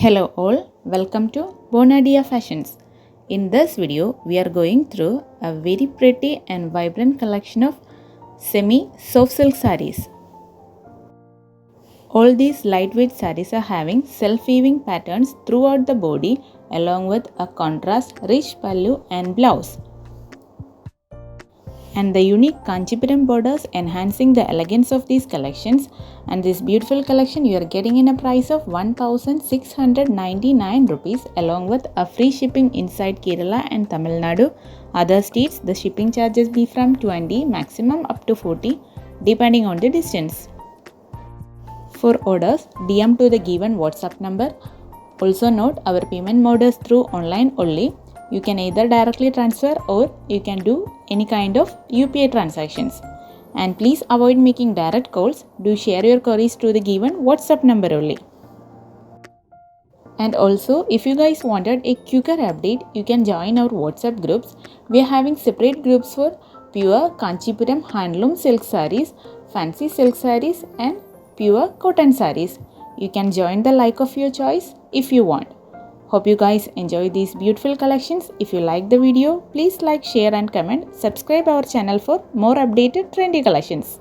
Hello all, welcome to bonadeafashions. In this video, we are going through a very pretty and vibrant collection of semi-soft silk sarees. All these lightweight sarees are having self-weaving patterns throughout the body along with a contrast rich pallu and blouse. And the unique Kanchipuram borders enhancing the elegance of these collections, and this beautiful collection you are getting in a price of 1699 rupees along with a free shipping inside Kerala and Tamil Nadu. Other states the shipping charges be from 20 maximum up to 40 depending on the distance. For orders, DM to the given WhatsApp number. Also note our payment mode is through online only. You can either directly transfer or you can do any kind of UPI transactions. And please avoid making direct calls. Do share your queries to the given WhatsApp number only. And also, if you guys wanted a quicker update, you can join our WhatsApp groups. We are having separate groups for pure Kanchipuram handloom silk sarees, fancy silk sarees and pure cotton sarees. You can join the like of your choice if you want. Hope you guys enjoy these beautiful collections. If you like the video, please like, share and comment. Subscribe our channel for more updated trendy collections.